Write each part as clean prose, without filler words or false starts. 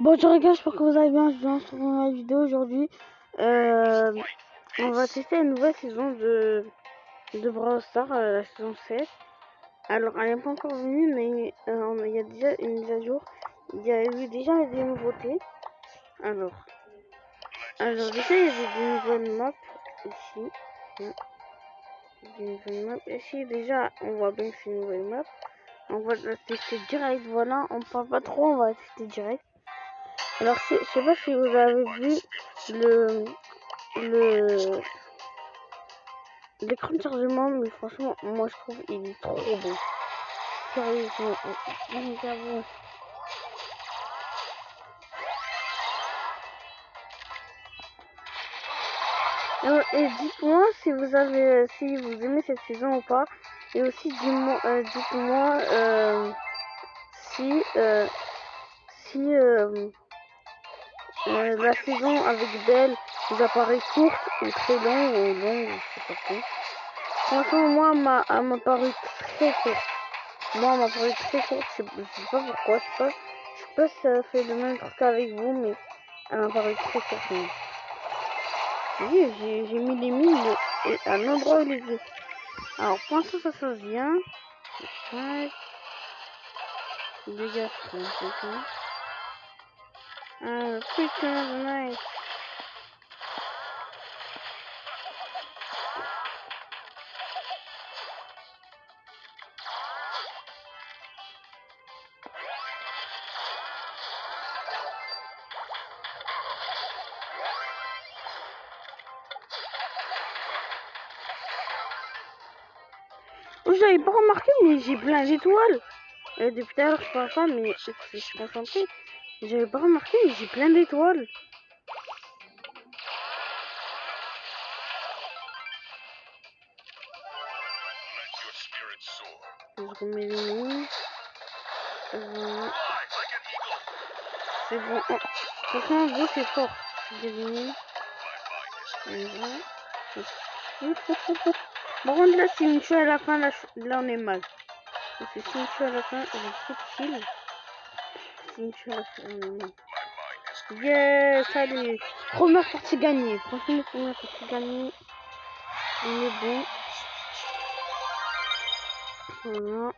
Bonjour les gars, j'espère que vous allez bien. Je viens sur une vidéo aujourd'hui. On va tester une nouvelle saison de Brawl Stars, la saison 7. Alors, elle n'est pas encore venue, mais il y a déjà une mise à jour. Il y a eu déjà des nouveautés. Alors déjà, il y avait des nouvelles maps ici. Des nouvelles maps. Ici, déjà, on voit bien que c'est une nouvelle map. On va la tester direct. Voilà, on parle pas trop, on va la tester direct. Alors, je sais pas si vous avez vu l'écran de chargement, mais franchement, moi je trouve il est trop beau. Sérieusement, regardez. Et dites-moi si vous aimez cette saison ou pas. Et aussi dites-moi si la saison avec Belle vous apparaît courte ou très longue ou longue, je sais pas quoi. Franchement, moi, elle m'a paru très courte. Moi, elle m'a paru très courte. Je sais pas pourquoi. Je sais pas si ça fait le même truc avec vous, mais elle m'a paru très courte. Oui, j'ai mis les mines à l'endroit où les yeux. Alors, pour l'instant, ça se passe bien. Ouais. Dégage, putain. Nice. Oh, j'avais pas remarqué, mais j'ai plein d'étoiles. Depuis tout à l'heure, je parle pas, mais je suis concentrée. J'avais pas remarqué, mais j'ai plein d'étoiles. Je remets les mines. C'est bon. Oh. Franchement, vous, c'est fort. J'ai des mines. Par contre, là, si on tue à la fin, là on est mal. Parce que si on tue à la fin, on est trop chill. Si on tue à la fin, on est mal. Yes, allez. Première partie gagnée. Franchement, première partie gagnée. On est bon. Voilà.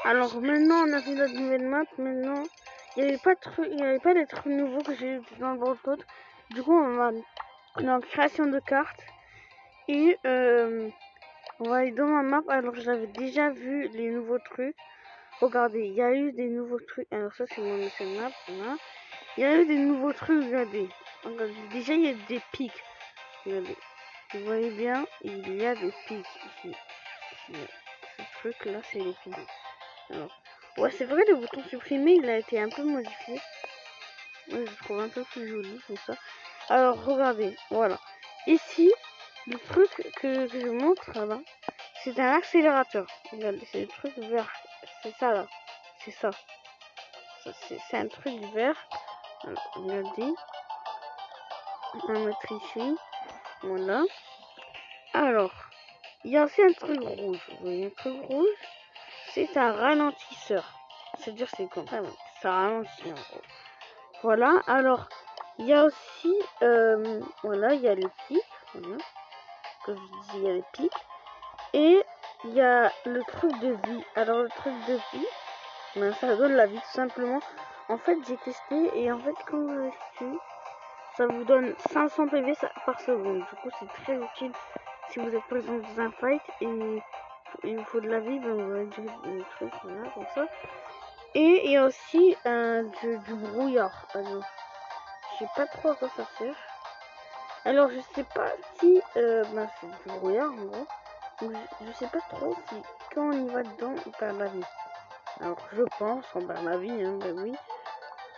Alors maintenant, on a fait notre nouvelle map. Maintenant, il n'y avait pas des trucs nouveaux que j'ai eu dans le Brawl Code. Du coup, on est en création de cartes. Et on va aller dans ma map. Alors, j'avais déjà vu les nouveaux trucs. Regardez, il y a eu des nouveaux trucs. Alors, ça, c'est mon ancienne map. Voilà. Il y a eu des nouveaux trucs. Regardez. Déjà, il y a des pics. Regardez. Vous voyez bien, il y a des pics ici. Ce truc là, c'est les pics. Alors, ouais, c'est vrai, le bouton supprimer, il a été un peu modifié. Ouais, je trouve un peu plus joli comme ça. Alors, regardez, voilà. Ici, le truc que je montre là, c'est un accélérateur. Regardez, c'est le truc vert. C'est ça là. C'est ça. C'est un truc vert. Alors, regardez. On va mettre ici. Voilà. Alors, il y a aussi un truc rouge. Vous voyez, un truc rouge, c'est un ralentisseur. C'est-à-dire, c'est comme ça, ça ralentit en gros. Voilà, alors, il y a aussi, voilà, il y a les pics. Voilà. Comme je disais, il y a les pics. Et il y a le truc de vie. Alors, le truc de vie, ben, ça donne la vie tout simplement. En fait, j'ai testé et en fait, quand vous tue, ça vous donne 500 PV par seconde. Du coup, c'est très utile si vous êtes par exemple dans un fight et il vous faut de la vie, ben on va dire des trucs, voilà, comme ça. Et il y a aussi du brouillard. Alors, je sais pas trop à quoi ça sert. Alors, je sais pas si ben, c'est du brouillard en gros. Donc, je sais pas trop si quand on y va dedans, on perd la vie. Alors, je pense qu'on perd la vie, hein, ben oui.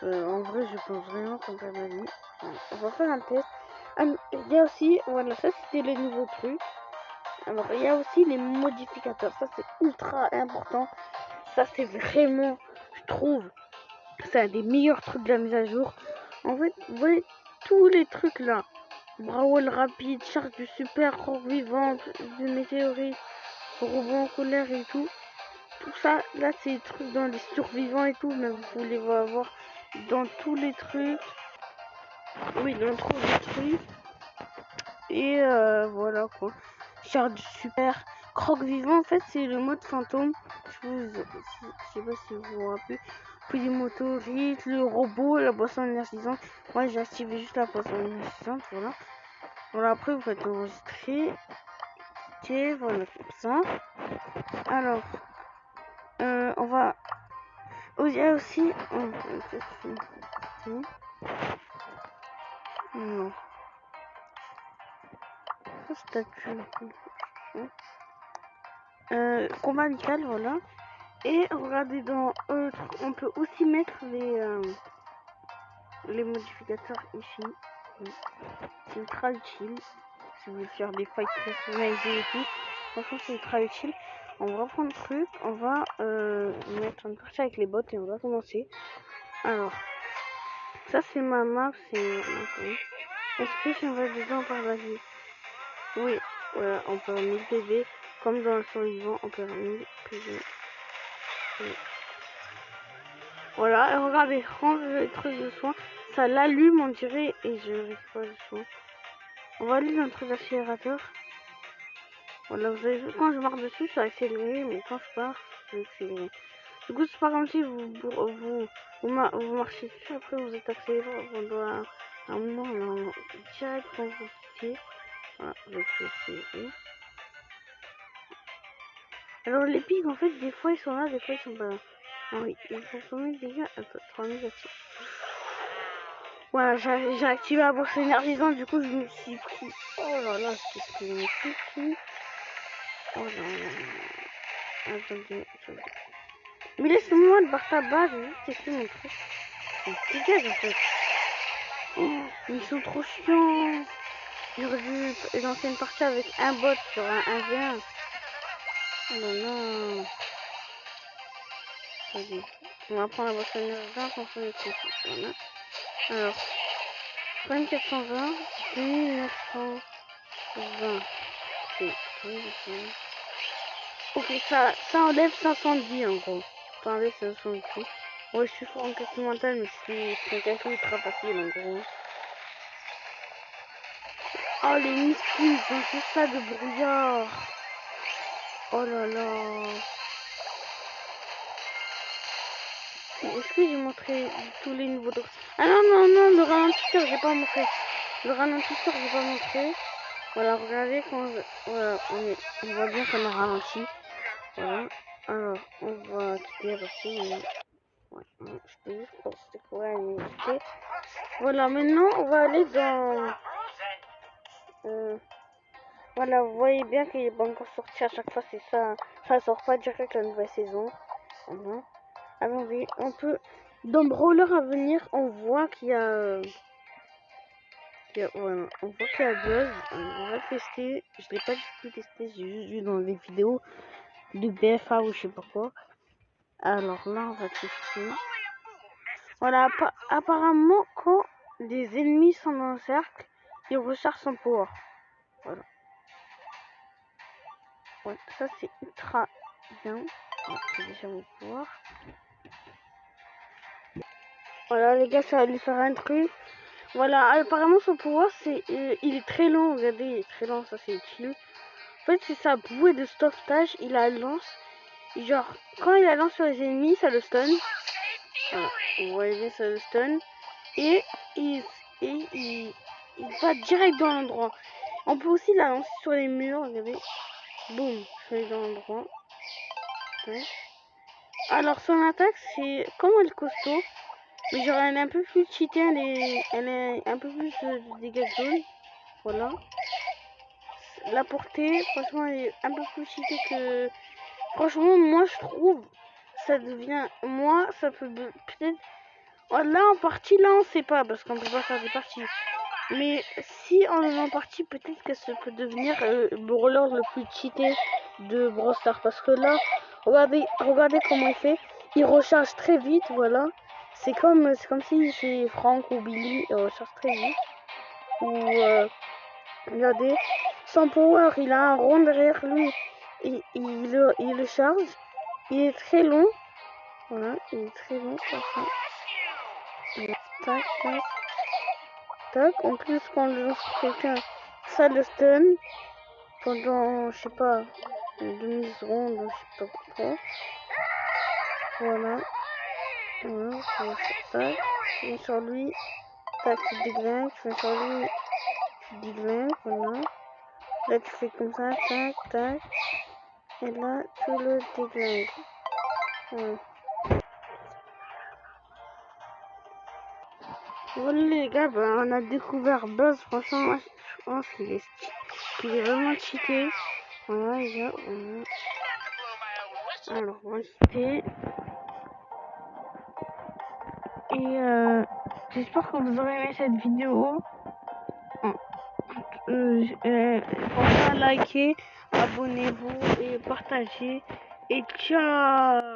En vrai, je pense vraiment qu'on perd la vie. On va faire un test. Il y a aussi, voilà, ça c'était les nouveaux trucs. Alors, il y a aussi les modificateurs. Ça, c'est ultra important. Ça, c'est vraiment, je trouve, c'est un des meilleurs trucs de la mise à jour. En fait, vous voyez, tous les trucs là. Brawl rapide, charge du super, corps vivante, de météorite, rebond en colère et tout. tout ça, là c'est des trucs dans les survivants et tout, mais vous pouvez voir dans tous les trucs. Oui, dans tous les trucs. Et voilà quoi. Charge super. Croque vivant, en fait, c'est le mode fantôme. Je sais pas si vous vous rappelez. Puis les motorites, le robot, la boisson énergisante. Moi, j'ai activé juste la boisson énergisante, voilà. Voilà, après, vous faites enregistrer. Ok, voilà, comme ça. Alors, on va... Oh, il y a aussi... Non. Ça, statue. Combat amical, voilà. Et regardez dans on peut aussi mettre les modificateurs ici. C'est ultra utile. Si vous voulez faire des fights personnalisés et tout. Franchement c'est ultra utile. On va prendre le truc. On va mettre une partie avec les bots et on va commencer. Alors. Ça c'est ma map. C'est. Est-ce que si on va dedans par la vie? Oui. Voilà. On peut 1000 PV. Comme dans le survivant. On peut 1000 PV. Oui. Voilà, et regardez, range le truc de soin, ça l'allume on dirait, et je récupère le soin. On va aller dans le truc d'accélérateur. Voilà, vous avez vu, quand je marche dessus, ça accélère, mais quand je pars, ça accélère. Du coup, c'est pas comme si vous marchez dessus, après vous êtes accéléré pendant un moment, non, direct quand vous quittez. Voilà, vous êtes accéléré. Alors les pics, en fait, des fois ils sont là, des fois ils sont pas là. Ah oui, ils font combien de dégâts? Attends, 3000 actifs. Voilà, j'ai activé la bourse énergisante, du coup je me suis pris. Oh là là, qu'est-ce que je me suis pris. Oh là là. Attendez. Mais laisse-moi de barre ta base, je vais juste tester mon truc. C'est dégage en fait. Oh, ils sont trop chiants. J'aurais dû lancer une partie avec un bot sur un 1v1. Oh là là. Attendez. On va prendre la bourse énergisante en faisant les trucs. Voilà. Alors. 3420, 2920. Ok, ça enlève 510 en gros. Ça enlève 510. Ouais, je suis fort en calcul mental, mais c'est un calcul ultra facile en gros. Oh, les missiles dans tout ça de brouillard. Oh là là. Est-ce que j'ai montré tous les niveaux de... Ah non, non, non, le ralentisseur, j'ai pas montré. Le ralentisseur, j'ai pas montré. Voilà, regardez quand voilà, on voit bien qu'on a ralenti. Voilà. Alors, on va quitter aussi. Ouais, c'était juste pour découvrir l'unité. Voilà, maintenant on va aller dans... voilà, vous voyez bien qu'il n'est pas encore sorti à chaque fois, c'est ça. Ça sort pas direct la nouvelle saison. Voilà. Attendez, on peut... Dans Brawler à venir, on voit qu'il y a... voilà, on voit qu'il y a Buzz. On va tester. Je l'ai pas du tout testé, j'ai juste vu dans des vidéos de BFA ou je sais pas quoi. Alors là, on va tester. Voilà, apparemment, quand les ennemis sont dans le cercle, ils rechargent son pouvoir. Voilà. Ouais, ça c'est ultra bien. Ouais, c'est déjà mon pouvoir. Voilà, les gars, ça va lui faire un truc. Voilà, apparemment, son pouvoir, c'est il est très long. Regardez, il est très long, ça c'est utile. En fait, c'est sa bouée de sauvetage. Il la lance. Et genre, quand il la lance sur les ennemis, ça le stun. Voilà, vous voyez bien, ça le stun. Et il va direct dans l'endroit. On peut aussi la lancer sur les murs, regardez. Boum, je vais dans l'endroit. Ouais. Alors son attaque, c'est comme elle est costaud, mais genre elle est un peu plus cheatée, elle est un peu plus de dégâts de zone. Voilà. La portée, franchement, elle est un peu plus cheatée que... Franchement, moi je trouve, ça devient... Moi, ça peut peut-être... Oh, là en partie, là on sait pas, parce qu'on peut pas faire des parties. Mais si on est en partie, peut-être que ça peut devenir le brawler le plus cheaté de Brawl Stars. Parce que là, regardez comment il fait. Il recharge très vite, voilà. C'est comme si c'est Frank ou Billy, il recharge très vite. Ou regardez, son power, il a un rond derrière lui. Il le charge. Il est très long. Voilà, il est très long comme ça. Voilà, tac, tac, tac. En plus, quand je lance quelqu'un, ça le stun pendant, je sais pas, une demi-seconde, je sais pas trop. Voilà. Voilà, tac. Je fais sur lui. Tac, tu déglingues. Je fais sur lui. Tu déglingues, voilà. Là, tu fais comme ça, tac, tac. Et là, tu le déglingues. Voilà. Voilà les gars, ben, on a découvert Buzz. Franchement, moi, je pense qu'il est vraiment cheaté. Voilà les gars, voilà. Alors, on va quitter. Et j'espère que vous aurez aimé cette vidéo. Pensez à liker, abonnez-vous et partagez. Et ciao!